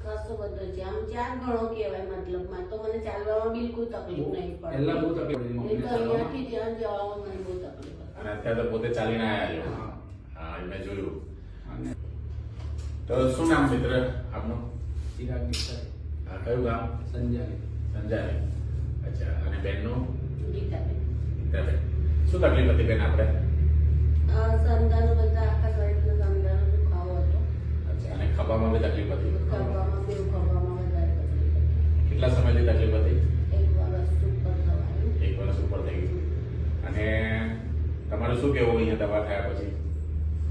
ખાસો બધો છે, આમ 4 ગણો કહેવાય. મતલબમાં તો મને ચાલવામાં બિલકુલ તકલીફ નહીં પડે. પહેલા બહુ તકલીફ પડી નહીં તો અહીંયાથી ત્યાં જવામાં મને બહુ તકલીફ હતી. અને અત્યારે તો પોતે ચાલીને આવ્યા છો. હા, એ મેં જોયું. તો શું નામ મિત્ર આપનું? ચિરાગ મિસ્ટર. હા, કયું ગામ? સંજાલી. સંજાલી. અચ્છા, અને બેનનું? ગીતાબેન. ગીતાબેન. શું તકલીફ હતી બેન આપણે? સંધાનો બધા આખા શરીરનો સંધાનો દુખાવો હતો. અચ્છા, અને ખભામાં બી તકલીફ હતી? ખભામાં વધારે તકલીફ હતી. કેટલા સમયથી તકલીફ હતી? 1 વર્ષ ઉપર થવાનું. 1 વર્ષ ઉપર થઈ ગયું. અને તમારું શું કહેવું અહીંયા દવા થયા પછી?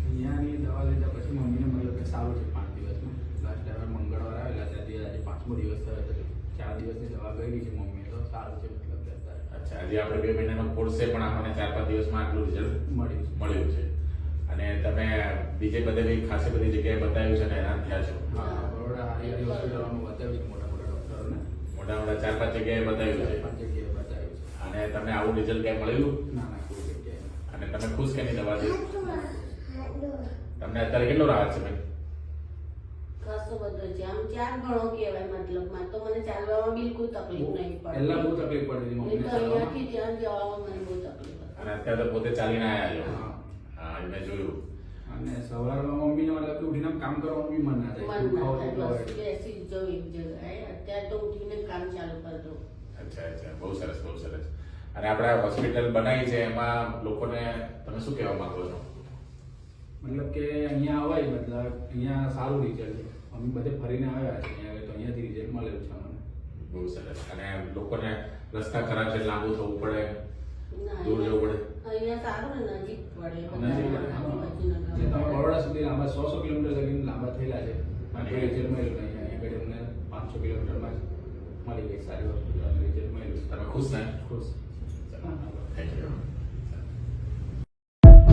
અહીંયાની દવા લીધા પછી મમ્મીને મતલબ કે સારું છે 5 દિવસમાં. લાસ્ટ ટાઈમ મંગળવાર આવેલા ત્યાંથી આજે 5મો દિવસ થયો હતો. 4 દિવસની દવા ગઈ છે મમ્મીએ, તો સારું છે મતલબ કે અત્યારે. અચ્છા, હજી આપણે 2 મહિનાનો કોર્સ છે, પણ આપણને 4-5 દિવસમાં આટલું રિઝલ્ટ મળ્યું છે. અને તમે બીજે બધે બી ખાસી બધી જગ્યાએ બતાવ્યું છે ને હેરાન થયા છો? હા, બરોડા હારી હોસ્પિટલમાં બતાવ્યું છે મોટા ડોક્ટરોને. મોટા 4-5 જગ્યાએ બતાવ્યું છે. 5 જગ્યાએ બતાવ્યું છે. અને તમને આવું રિઝલ્ટ ક્યાંય મળેલું? ના કોઈ જગ્યાએ. અને તમે ખુશ કે નહીં દવાથી? તમને અત્યારે કેટલો રાહત છે બેન? ખાસો બધો છે, આમ 4 ગણો કહેવાય. મતલબમાં તો મને ચાલવામાં બિલકુલ તકલીફ નહીં પડે. પહેલા બહુ તકલીફ પડતી નહીં મમ્મીને તો અહીંયાથી ત્યાં જવામાં મને બહુ તકલીફ હતી. અને અત્યારે તો પોતે ચાલીને આવ્યા છો. હા. હા, એ મેં જોયું. અને સવારમાં મમ્મીને મતલબ કે ઉઠીને કામ કરવાનું બી મન ના થાય. મન ના દુખાવો થાય, એટલો બસ હોય. બેસી જ જાઉં એક જગ્યાએ. અત્યારે તો ઉઠીને કામ ચાલુ કરી દઉં. અચ્છા અચ્છા, બહુ સરસ બહુ સરસ. અને આપણે હોસ્પિટલ બનાવી છે, એમાં લોકોને તમે શું કહેવા માંગો છો? મતલબ કે અહીંયા અવાય, મતલબ અહીંયા સારું રિઝલ્ટ છે. અમે બધે ફરીને આવ્યા છે અહીંયા, તો અહીંયાથી રિઝલ્ટ મળેલું છે અમને. બહુ સરસ. અને લોકોને રસ્તા ખરાબ છે, લાંબુ થવું પડે, ના, દૂર જવું પડે? અહીંયા સારું ને નજીક પડે. નજીક પડે, આજુબાજુના જે તમે ગામમાં. બરોડા સુધી લાંબા 100 કિલોમીટર લગીને લાંબા થયેલા છે. અને રિઝલ્ટ મળ્યું નહીં. અહીંયા આગળ અમને 500 કિલોમીટરમાં જ મળી ગઈ સારી હોસ્પિટલ રિઝલ્ટ મળ્યું. તમે ખુશ ને? ખુશ. ચાલો.